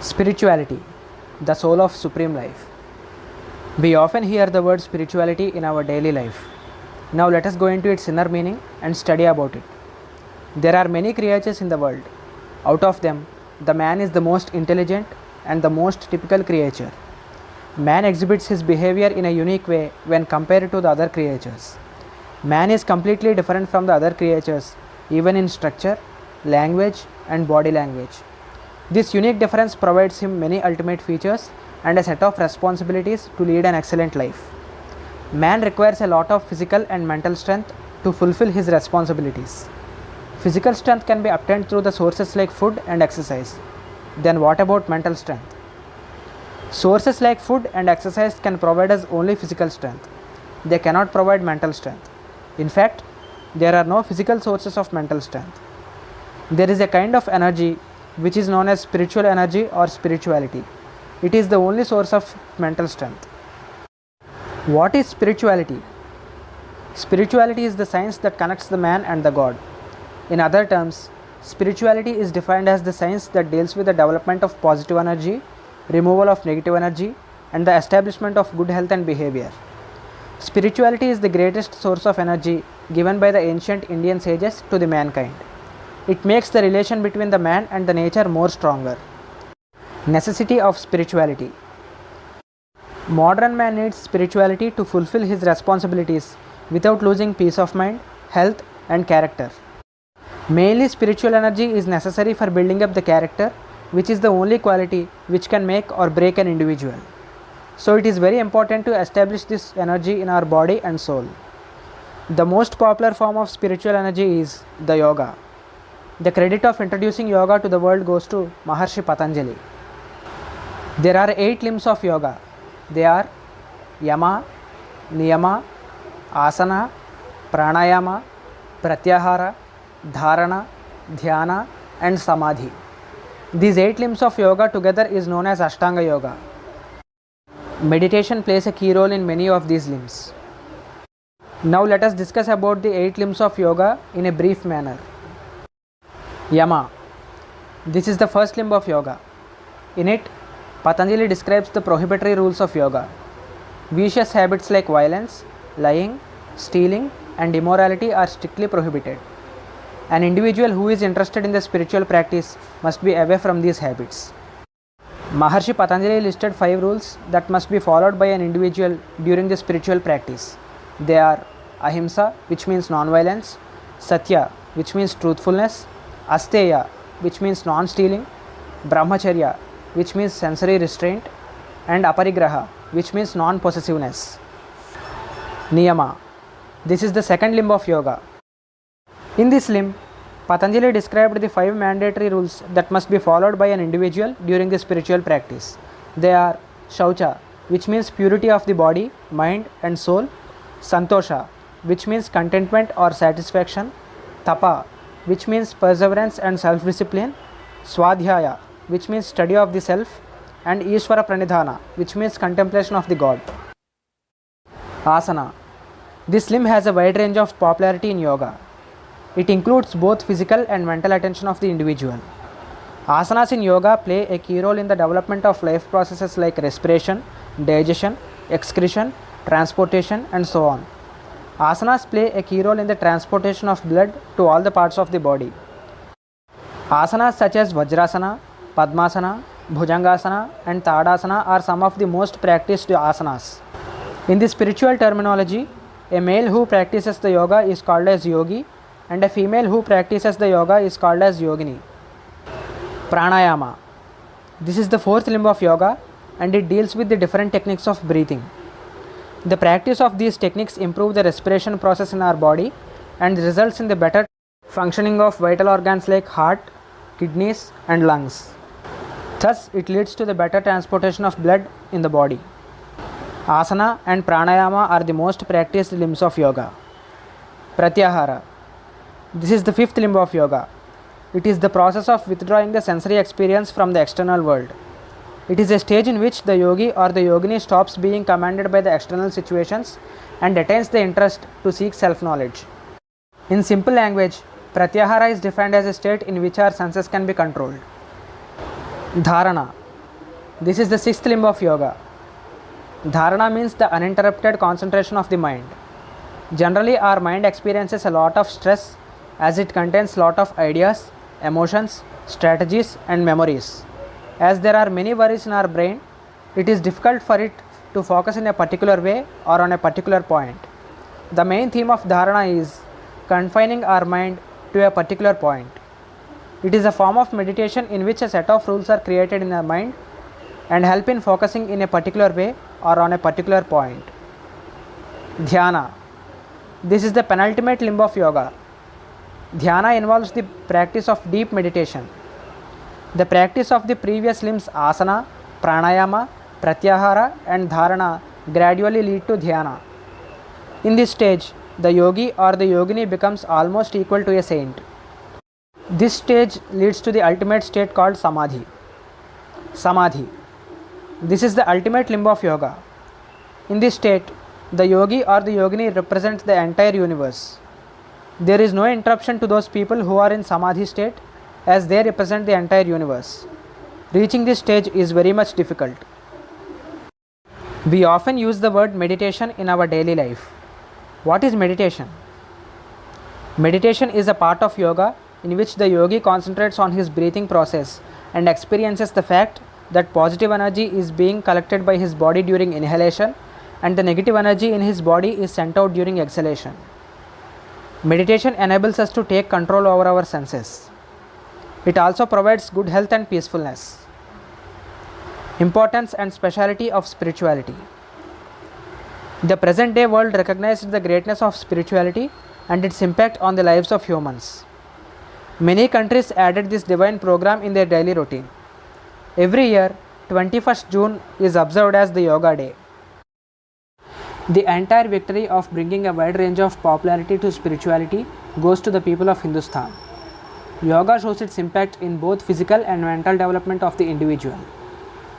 Spirituality, the soul of supreme life. We often hear the word spirituality in our daily life. Now let us go into its inner meaning and study about it. There are many creatures in the world. Out of them, the man is the most intelligent and the most typical creature. Man exhibits his behavior in a unique way when compared to the other creatures. Man is completely different from the other creatures, even in structure, language, and body language. This unique difference provides him many ultimate features and a set of responsibilities to lead an excellent life. Man requires a lot of physical and mental strength to fulfill his responsibilities. Physical strength can be obtained through the sources like food and exercise. Then what about mental strength? Sources like food and exercise can provide us only physical strength. They cannot provide mental strength. In fact, there are no physical sources of mental strength. There is a kind of energy which is known as spiritual energy or spirituality. It is the only source of mental strength. What is spirituality? Spirituality is the science that connects the man and the God. In other terms, spirituality is defined as the science that deals with the development of positive energy, removal of negative energy, and the establishment of good health and behavior. Spirituality is the greatest source of energy given by the ancient Indian sages to the mankind. It makes the relation between the man and the nature more stronger. Necessity of spirituality. Modern man needs spirituality to fulfill his responsibilities without losing peace of mind, health, and character. Mainly, spiritual energy is necessary for building up the character, which is the only quality which can make or break an individual. So it is very important to establish this energy in our body and soul. The most popular form of spiritual energy is the yoga. The credit of introducing yoga to the world goes to Maharshi Patanjali. There are 8 limbs of yoga. They are Yama, Niyama, Asana, Pranayama, Pratyahara, Dharana, Dhyana, and Samadhi. These 8 limbs of yoga together is known as Ashtanga Yoga. Meditation plays a key role in many of these limbs. Now let us discuss about the 8 limbs of yoga in a brief manner. Yama. This is the first limb of yoga. In it, Patanjali describes the prohibitory rules of yoga. Vicious habits like violence, lying, stealing, and immorality are strictly prohibited. An individual who is interested in the spiritual practice must be away from these habits. Maharshi Patanjali listed 5 rules that must be followed by an individual during the spiritual practice. They are Ahimsa, which means non-violence, Satya, which means truthfulness, Asteya, which means non-stealing, Brahmacharya, which means sensory restraint, and Aparigraha, which means non-possessiveness. Niyama. This is the second limb of yoga. In this limb, Patanjali described the 5 mandatory rules that must be followed by an individual during the spiritual practice. They are Shaucha, which means purity of the body, mind, and soul, Santosha, which means contentment or satisfaction, Tapa, which means perseverance and self-discipline, Swadhyaya, which means study of the self, and Ishvara Pranidhana, which means contemplation of the God. Asana. This limb has a wide range of popularity in yoga. It includes both physical and mental attention of the individual. Asanas in yoga play a key role in the development of life processes like respiration, digestion, excretion, transportation, and so on. Asanas play a key role in the transportation of blood to all the parts of the body. Asanas such as Vajrasana, Padmasana, Bhujangasana, and Tadasana are some of the most practiced asanas. In the spiritual terminology, a male who practices the yoga is called as yogi, and a female who practices the yoga is called as yogini. Pranayama. This is the 4th limb of yoga, and it deals with the different techniques of breathing. The practice of these techniques improve the respiration process in our body and results in the better functioning of vital organs like heart, kidneys, and lungs. Thus, it leads to the better transportation of blood in the body. Asana and pranayama are the most practiced limbs of yoga. Pratyahara. This is the 5th limb of yoga. It is the process of withdrawing the sensory experience from the external world. It is a stage in which the yogi or the yogini stops being commanded by the external situations and attains the interest to seek self-knowledge. In simple language, Pratyahara is defined as a state in which our senses can be controlled. Dharana. This is the sixth limb of yoga. Dharana means the uninterrupted concentration of the mind. Generally, our mind experiences a lot of stress as it contains lot of ideas, emotions, strategies, and memories. As there are many worries in our brain, it is difficult for it to focus in a particular way or on a particular point. The main theme of dharana is confining our mind to a particular point. It is a form of meditation in which a set of rules are created in our mind and help in focusing in a particular way or on a particular point. Dhyana. This is the penultimate limb of yoga. Dhyana involves the practice of deep meditation. The practice of the previous limbs asana, pranayama, pratyahara and dharana gradually lead to dhyana. In this stage, the yogi or the yogini becomes almost equal to a saint. This stage leads to the ultimate state called samadhi. Samadhi. This is the ultimate limb of yoga. In this state, the yogi or the yogini represents the entire universe. There is no interruption to those people who are in samadhi state as they represent the entire universe. Reaching this stage is very much difficult. We often use the word meditation in our daily life. What is meditation? Meditation is a part of yoga in which the yogi concentrates on his breathing process and experiences the fact that positive energy is being collected by his body during inhalation and the negative energy in his body is sent out during exhalation. Meditation enables us to take control over our senses. It also provides good health and peacefulness. Importance and speciality of spirituality. The present day world recognizes the greatness of spirituality and its impact on the lives of humans. Many countries added this divine program in their daily routine. Every year, 21st June is observed as the Yoga Day. The entire victory of bringing a wide range of popularity to spirituality goes to the people of Hindustan. Yoga shows its impact in both physical and mental development of the individual.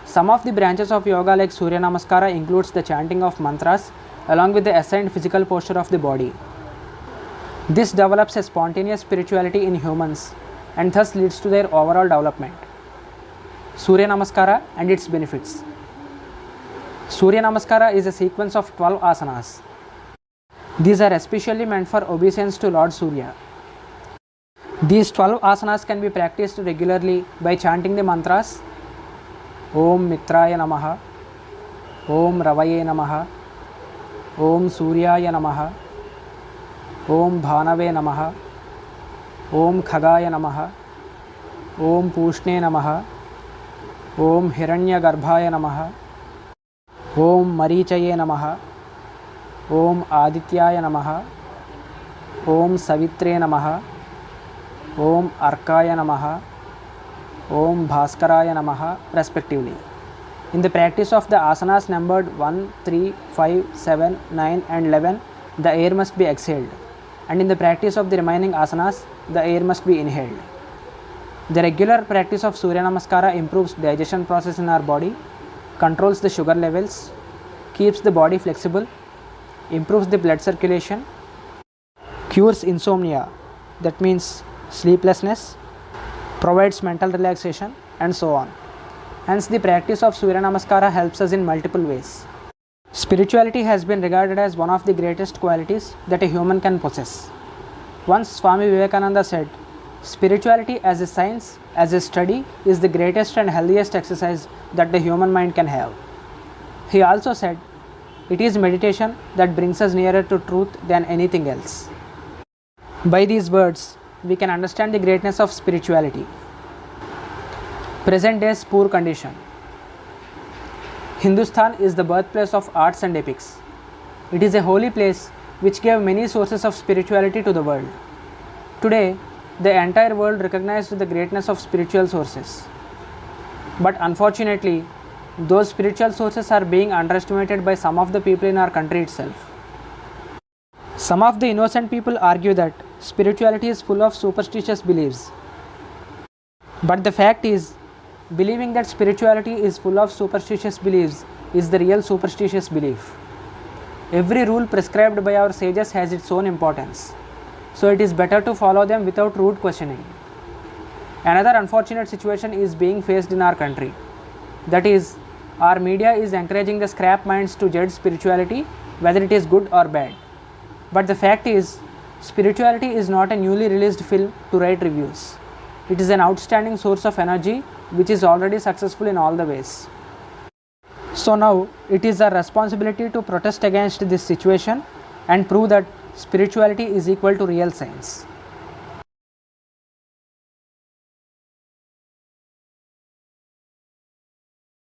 Some of the branches of yoga like Surya Namaskara includes the chanting of mantras along with the assigned physical posture of the body. This develops a spontaneous spirituality in humans and thus leads to their overall development. Surya Namaskara and its benefits. Surya Namaskara is a sequence of 12 asanas. These are especially meant for obeisance to Lord Surya. These 12 asanas can be practiced regularly by chanting the mantras Om Mitraya Namaha, Om Ravaye Namaha, Om Suryaya Namaha, Om Bhanave Namaha, Om Khagaya Namaha, Om Pushne Namaha, Om Hiranya Garbhaya Namaha, Om Marichaye Namaha, Om Adityaya Namaha, Om Savitre Namaha, Om Arkaya Namaha, Om Bhaskaraya Namaha, respectively. In the practice of the asanas numbered 1, 3, 5, 7, 9 and 11, the air must be exhaled. And in the practice of the remaining asanas, the air must be inhaled. The regular practice of Surya Namaskara improves digestion process in our body, controls the sugar levels, keeps the body flexible, improves the blood circulation, cures insomnia, that means sleeplessness, provides mental relaxation and so on. Hence the practice of Surya Namaskara helps us in multiple ways. Spirituality has been regarded as one of the greatest qualities that a human can possess. Once Swami Vivekananda said, spirituality as a science, as a study, is the greatest and healthiest exercise that the human mind can have. He also said, it is meditation that brings us nearer to truth than anything else. By these words, we can understand the greatness of spirituality. Present day's poor condition. Hindustan is the birthplace of arts and epics. It is a holy place which gave many sources of spirituality to the world. Today, the entire world recognized the greatness of spiritual sources. But unfortunately, those spiritual sources are being underestimated by some of the people in our country itself. Some of the innocent people argue that spirituality is full of superstitious beliefs. But the fact is, believing that spirituality is full of superstitious beliefs is the real superstitious belief. Every rule prescribed by our sages has its own importance, so it is better to follow them without rude questioning. Another unfortunate situation is being faced in our country. That is, our media is encouraging the scrap minds to judge spirituality whether it is good or bad. But the fact is, spirituality is not a newly released film to write reviews. It is an outstanding source of energy which is already successful in all the ways. So now it is our responsibility to protest against this situation and prove that spirituality is equal to real science.